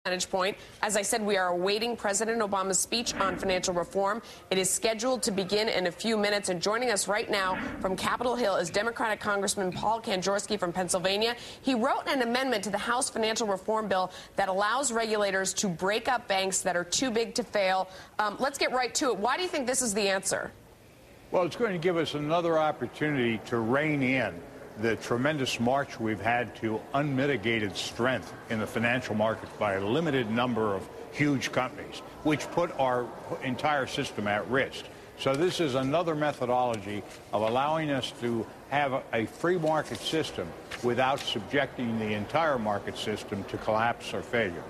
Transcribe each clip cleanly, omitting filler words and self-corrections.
Vantage point. As I said, we are awaiting President Obama's speech on financial reform. It is scheduled to begin in a few minutes. And joining us right now from Capitol Hill is Democratic Congressman Paul Kanjorski from Pennsylvania. He wrote an amendment to the House financial reform bill that allows regulators to break up banks that are too big to fail. Let's get right to it. Why do you think this is the answer? Well, it's going to give us another opportunity to rein in the tremendous march we've had to unmitigated strength in the financial markets by a limited number of huge companies, which put our entire system at risk. So this is another methodology of allowing us to have a free market system without subjecting the entire market system to collapse or failure.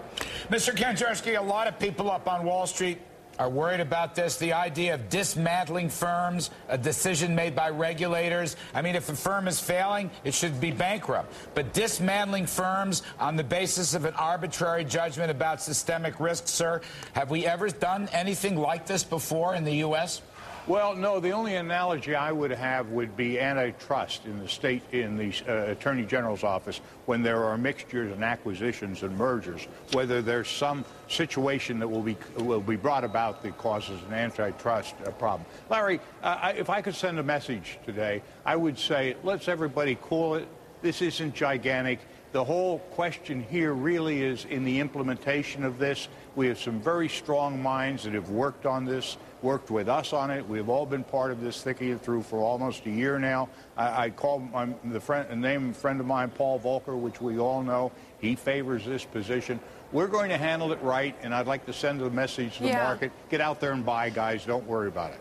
Mr. Kanjorski, a lot of people up on Wall Street are worried about this, the idea of dismantling firms, a decision made by regulators. I mean, if a firm is failing, it should be bankrupt. But dismantling firms on the basis of an arbitrary judgment about systemic risk, sir, have we ever done anything like this before in the U.S.? Well, no, the only analogy I would have would be antitrust in the Attorney General's office when there are mixtures and acquisitions and mergers, whether there's some situation that will be brought about that causes an antitrust problem. Larry, if I could send a message today, I would say, let's everybody cool it. This isn't gigantic. The whole question here really is in the implementation of this. We have some very strong minds that have worked on this, worked with us on it. We've all been part of this thinking it through for almost a year now. I call a friend of mine, Paul Volcker, which we all know. He favors this position. We're going to handle it right, and I'd like to send a message to the market. Get out there and buy, guys. Don't worry about it.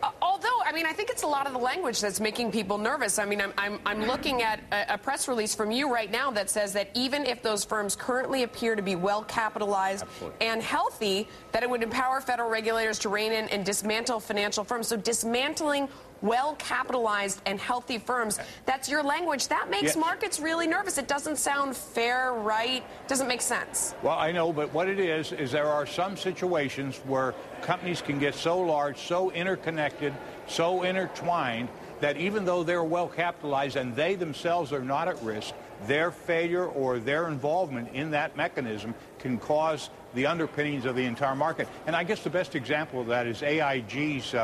I mean, I think it's a lot of the language that's making people nervous. I mean, I'm looking at a press release from you right now that says that even if those firms currently appear to be well capitalized and healthy, that it would empower federal regulators to rein in and dismantle financial firms. So dismantling well-capitalized and healthy firms, that's your language. That makes markets really nervous. It doesn't sound fair, right? Doesn't make sense. Well, I know, but what it is there are some situations where companies can get so large, so interconnected, so intertwined, that even though they're well-capitalized and they themselves are not at risk, their failure or their involvement in that mechanism can cause the underpinnings of the entire market. And I guess the best example of that is AIG's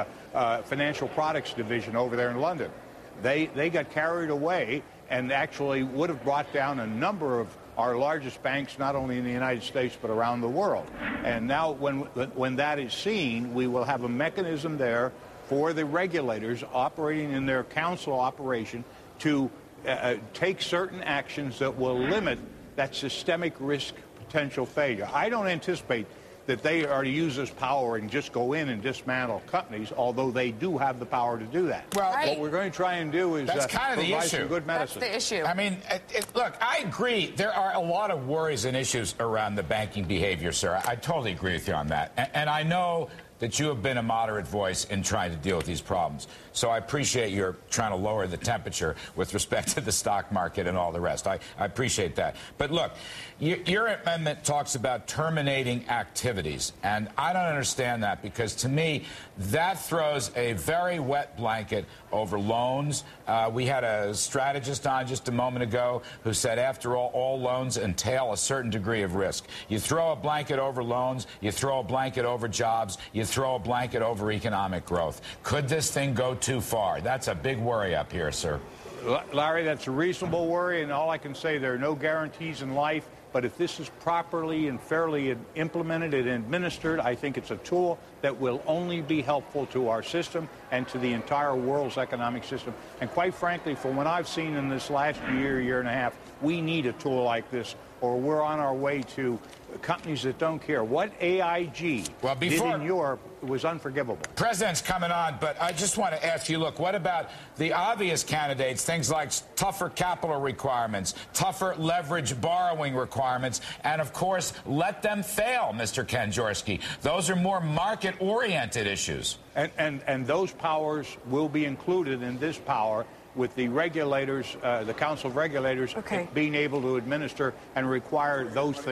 financial products division over there in London. They got carried away and actually would have brought down a number of our largest banks, not only in the United States, but around the world. And now when that is seen, we will have a mechanism there for the regulators operating in their council operation to take certain actions that will limit that systemic risk potential failure. I don't anticipate that they are to use this power and just go in and dismantle companies, although they do have the power to do that. Well, what we're going to try and do is provide some good medicine. That's the issue. I mean, look, I agree. There are a lot of worries and issues around the banking behavior, sir. I totally agree with you on that. And I know that you have been a moderate voice in trying to deal with these problems. So I appreciate your trying to lower the temperature with respect to the stock market and all the rest. I appreciate that. But look, your amendment talks about terminating activities. And I don't understand that because, to me, that throws a very wet blanket over loans. We had a strategist on just a moment ago who said, after all loans entail a certain degree of risk. You throw a blanket over loans, you throw a blanket over jobs, you throw a blanket over economic growth. Could this thing go too far? That's a big worry up here, sir. Larry, that's a reasonable worry, and all I can say, there are no guarantees in life, but if this is properly and fairly implemented and administered, I think it's a tool that will only be helpful to our system and to the entire world's economic system. And quite frankly, from what I've seen in this last year and a half, we need a tool like this, or we're on our way to companies that don't care. What AIG did in Europe was unforgivable. President's coming on, but I just want to ask you, look, what about the obvious candidates, things like tougher capital requirements, tougher leverage borrowing requirements, and, of course, let them fail, Mr. Kanjorski? Those are more market-oriented issues. And those powers will be included in this power, with the regulators, the Council of Regulators, being able to administer and require those things.